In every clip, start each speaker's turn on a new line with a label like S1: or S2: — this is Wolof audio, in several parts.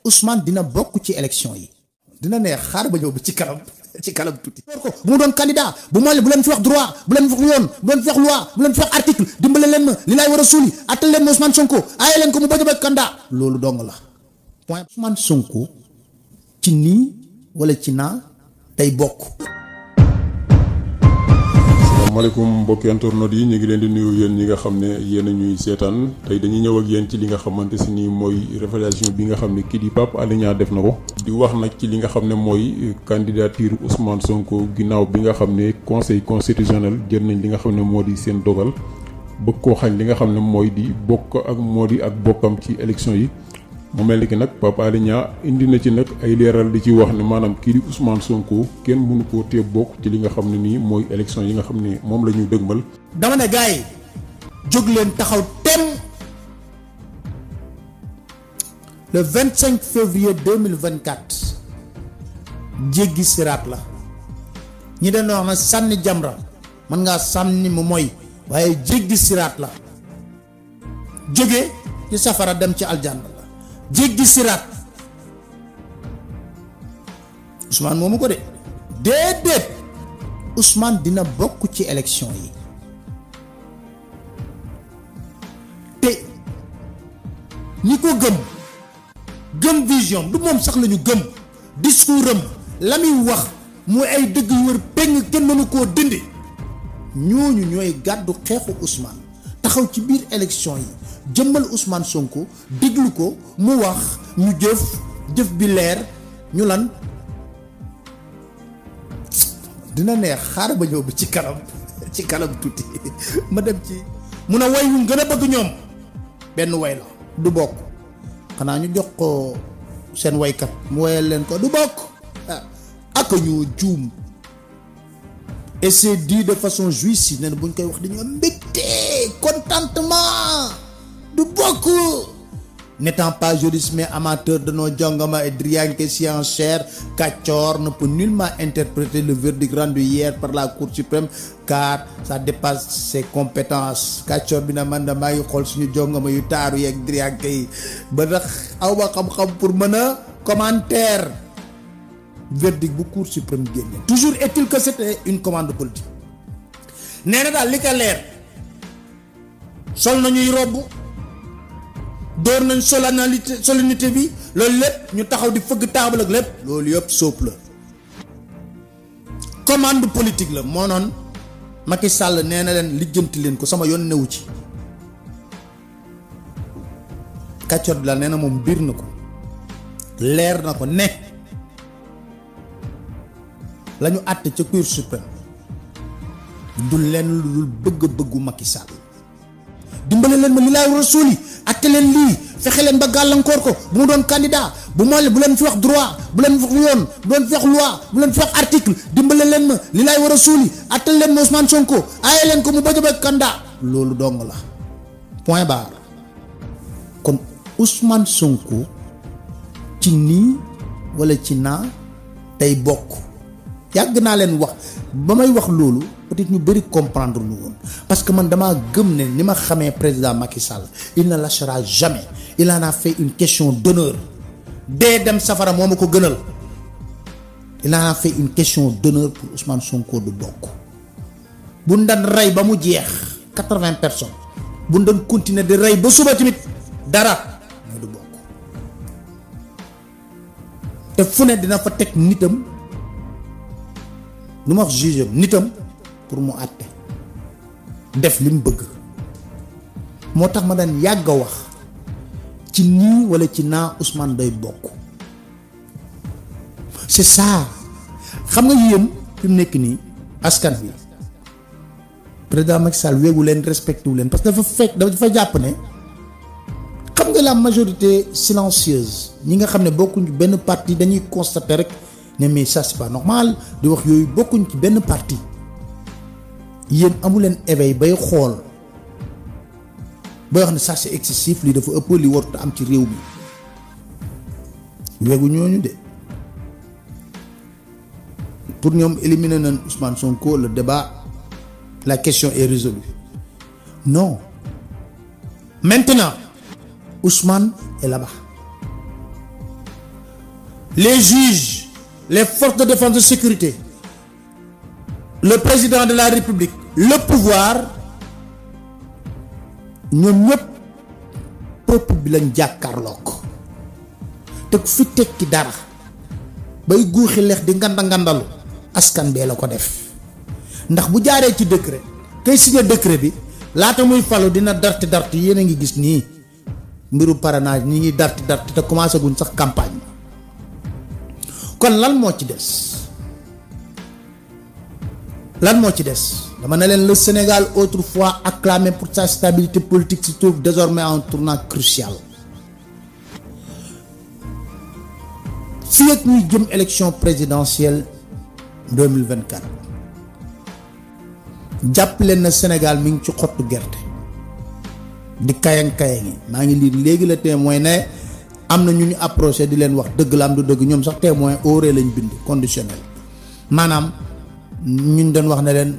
S1: Ousmane dina bokk ci élection yi dina neex xaar ba ñëw bi ci kanam tuuti ko bu mu doon candidat bu leen fi wax droit bu leen fi wax yoon bu leen fi wax loi bu leen fi wax article dimbale leen ma li laay war a suuli attal leen ma Ousmane Sonko aaye leen ko mu bañ a candidat loolu dong la point. Ousmane Sonko ci nii wala ci naa tey bokk.
S2: asalaamaaleykum mbokki internautes yi ñu ngi leen di nuyu yéen ñi nga xam ne yéen a ñuy seetaan tey dañuy ñëw ak yéen ci li nga xamante si ni mooy révélation bi nga xam ne kii di Pape Alé Niang def na ko di wax nag ci li nga xam ne mooy candidature Ousmane Sonko ginnaaw bi nga xam ne conseil constitutionnel jël nañ li nga xam ne moo di seen dogal bëgg koo xañ li nga xam ne mooy di bokk ak moo di ak bokkam ci élection yi. mu mel ni ki nag Pape Alé Niang indi na ci nag ay leeral di ci wax ne maanaam kii di Ousmane Sonko kenn mënu koo tee bokk ci li nga xam ne nii mooy élection yi nga xam ne moom la ñu dëgmal.
S1: dama ne gars yi jóg leen taxaw tem le 25 février 2024 jéggi siraat la ñi dañ wax na sànni jamra mën ngaa sànni mu mooy waaye jéggi siraat la jóge ci safara dem ci aljanna jéggi siraat Ousmane moomu ko de déedéet Ousmane dina bokk ci élection yi te ñi ko gëm vision du moom sax lañu gëm discours am la muy wax muy ay dëgg yu wër peng kenn mënu koo dindi ñooñu ñooy gàddu xeexu Ousmane taxaw ci biir élection yi jëmmal Ousmane Sonko déglu ko mu wax ñu jëf bi leer ñu lan dina neex xaar ba ñëw bi ci kanam tuuti ma dem ci mun a way wu gën a bëgg ñoom benn way la du bokk xanaa ñu jox ko seen waykat mu wayal leen ko du bokk ak ñu juum et c'est dit de façon jouissive ne buñ koy wax dañu am mbégte contentement du bokk n'étant pas juriste mais amateur de nos jongama et drianke si en chair Kachor ne peut nullement interpréter le verdict rendu hier par la Cour suprême car ça dépasse ses compétences Kachor bi na man maa ngi xool suñu jongama yu taaru yeeg drianke yi ba tax aw ba xam-xam pour mën a commentaire verdict bu Cour suprême génne. Toujours est-il que c'était une commande politique nee na daal li ko leer sol nañuy robb door nañ solennité bi loolu lépp ñu taxaw di fëgg taabal ak lépp loolu yëpp sóob la commande politique la moo noon Macky Sall nee na leen lijjanti leen ko sama yoon newu ci kàccor bi la nee na moom biir na ko leer na ko ne la ñu àtte ca Cour suprême du leen lu dul bëgg-bëggu Macky Sall dimbale leen ma li laay war a suuli atte leen lii fexe leen ba gàllankoor ko bu mu doon candidat bu leen fi wax droit bu leen fi wax yoon bu leen fi wax loi bu leen fi wax article dimbale leen ma li laay war a suuli atte leen ma Ousmane Sonko aaye leen ko mu bañ a candidat loolu dong la point barre. kon Ousmane Sonko ci nii wala ci naa tey bokk yàgg naa leen wax ba may wax loolu peut-être ñu bëri comprendre lu woon parce que man damaa gëm ne ni ma xamee président Macky Sall il ne lâchera jamais il en a fait une question d'honneur dee dem safara moo ma ko gënal il en a fait une question d'honneur pour Ousmane Sonko du bokk bu ndan rey ba mu jeex 80 personnes bu ndan continuer di rey ba suba tamit dara mooy du bokk te fu ne dina fa teg nitam lu ma wax juge nitam pour mu àtte def li mu bëgg moo tax ma daan yàgg a wax ci nii wala ci naa Ousmane day bokk c'est ça xam nga yéen fi mu nekk nii askan bi président Macky Sall wéegu leen respecté wu leen parce que dafa jàpp ne xam nga la majorité silencieuse ñi nga xam ne bokkuñ ci benn parti dañuy constater rek ne mais ça c'est pas normal di wax yooyu bokkuñ ci benn parti yéen amu leen éveil bay xool bay wax ne ça c'est excessif lii dafa ëpp li warut am ci réew mi wegu ñooñu de pour ñoom éliminer nañ Ousmane Sonko le débat la question est résolue non maintenant Ousmane est là-bas les juges, les forces de défense de sécurité, le président de la République, le pouvoir, ñoom ñëpp peuple bi lañ jàkkaarloog te ku fi tekki dara bay guuxi lex di ngandalu askan bee la ko def ndax bu jaaree ci décret kay signé décret bi laata muy falu dina darti yéen a ngi gis nii mbiru parrainage ñi ngi darti te commencé guñ sax campagne kon lan moo ci des dama ne leen le Sénégal autrefois acclamé pour sa stabilité politique se trouve désormais à un tournant crucial. fii ak ñuy jëm élection présidentielle 2024 jàpp leen na Sénégal mi ngi ci xottu gerte di kayang yi maa ngi lii léegi la témoin ne am na ñu ñu approché di leen wax dëgg la am du dëgg ñoom sax témoin auré lañ bind conditionnel maanaam ñu doon wax ne leen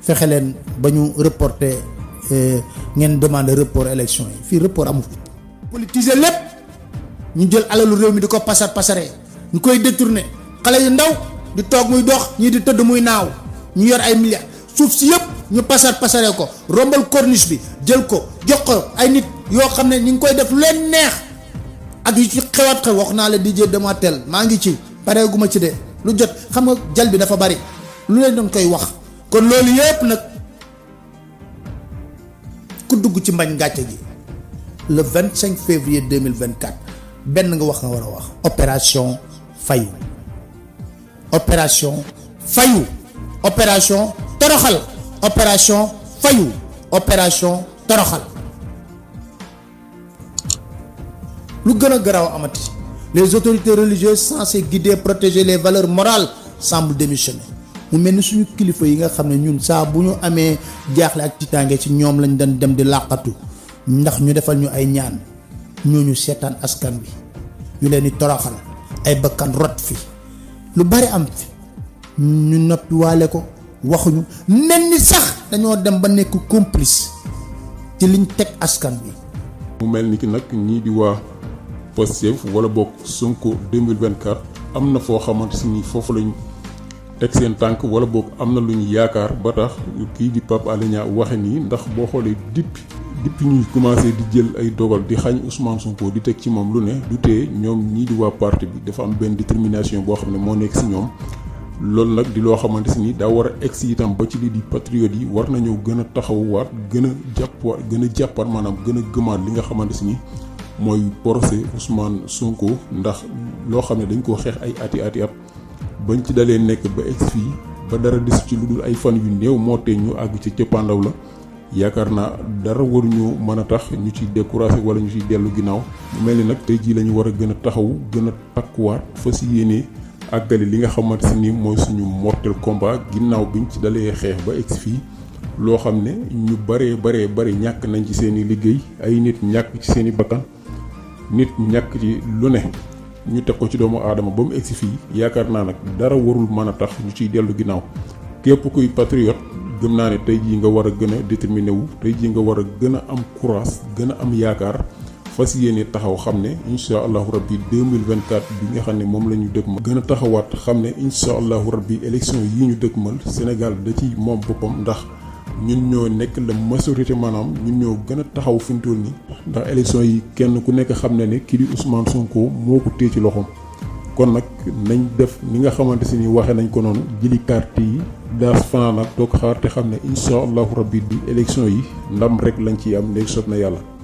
S1: fexe leen ba ñu reporter ngeen demande report élection yi fii report amu fi politiser lépp ñu jël alalu réew mi di ko pasaree ñu koy détourner xale yu ndaw di toog muy dox ñii di tëdd muy naaw ñu yor ay milliards suuf si yëpp ñu pasaree ko rombal corniche bi jël ko jox ko ay nit yoo xam ne ñu ngi koy def leen neex ak yu ci xewaat xew wax naa la DJ Dematel maa ngi ci pareeguma ci de lu jot xam nga jal bi dafa bari lu leen doon koy wax kon loolu yëpp nag ku dugg ci mbañ gàcce gi le 25 février 2024 benn nga wax nga war a wax opération fayu opération toroxal opération fayu opération toroxal lu gën a garaaw amati les autorités religieuses censées guider protéger les valeurs morales semblent démissionner mu mel ni suñu kilifa yi nga xam ne ñun saa bu ñu amee jaaxle ak tiitaange ci ñoom lañ doon dem di làqatu ndax ñu defal ñu ay ñaan ñooñu seetaan askan bi ñu leen di toroxal ay bakkan rot fi lu bari am fi ñu noppi waale ko waxuñu mel ni sax dañoo dem ba nekk complice ci liñ teg askan bi.
S2: mu mel ni ki nag ñii di waa Pastef wala bokk Sonko 2024 am na foo xamante si ni foofu lañ teg seen tànk wala boog am na lu ñu yaakaar ba tax kii di Pape Alé Niang waxe nii ndax boo xoolee depuis ñuy commencé di jël ay dogal di xañ Ousmane Sonko di teg ci moom lu ne du tee ñoom ñii di waa parti bi dafa am benn détermination boo xam ne moo nekk si ñoom loolu nag di loo xamante si ni daa war a egsi itam ba ci lii di patriotes yi war nañoo gën a taxawwaat gën a jàppaat maanaam gën a gëmaat li nga xamante si ni mooy procès Ousmane Sonko ndax loo xam ne dañ koo xeex ay ati at bañ ci dalee nekk ba egg fii ba dara des ci lu dul ay fan yu néew moo tee ñu àgg ci cëppaandaw la yaakaar naa dara waruñu mën a tax ñu ciy découragé wala ñu ciy dellu ginnaaw mu mel ni nag tey jii la ñu war a gën a taxaw gën a takkuwaat fas yéene àggali li nga xamante si ni mooy suñu mortel combat ginnaaw biñ ci dalee xeex ba egg fii loo xam ne ñu baree ñàkk nañ ci seen i liggéey ay nit ñàkk ci seen i bakkan nit ñàkk ci lu ne ñu teg ko ci doomu aadama ba mu egsi fii yaakaar naa nag dara warul mën a tax ñu ciy dellu ginnaaw képp kuy patriote gëm naa ne tey jii nga war a gën a déterminé wu tey jii nga war a gën a am courage gën a am yaakaar fas yéene taxaw xam ne incha allahu rabbi 2024 bi nga xam ne moom la ñu dëkkmal gën a taxawaat xam ne incha allahu rabbi élection yi ñu dëkkmal Sénégal da ci moom boppam ndax ñun ñoo nekk la majorité maanaam ñun ñoo gën a taxaw fi mu toll nii ndax élection yi kenn ku nekk xam na ne kii di Ousmane Sonko moo ko téye ci loxoom kon nag nañ def ni nga xamante si ni waxe nañ ko noonu jëli carte yi daas fanaan ak toog xaar te xam ne incha allahu rabbi di élection yi ndam rek lañ ciy am léegi sot na yàlla.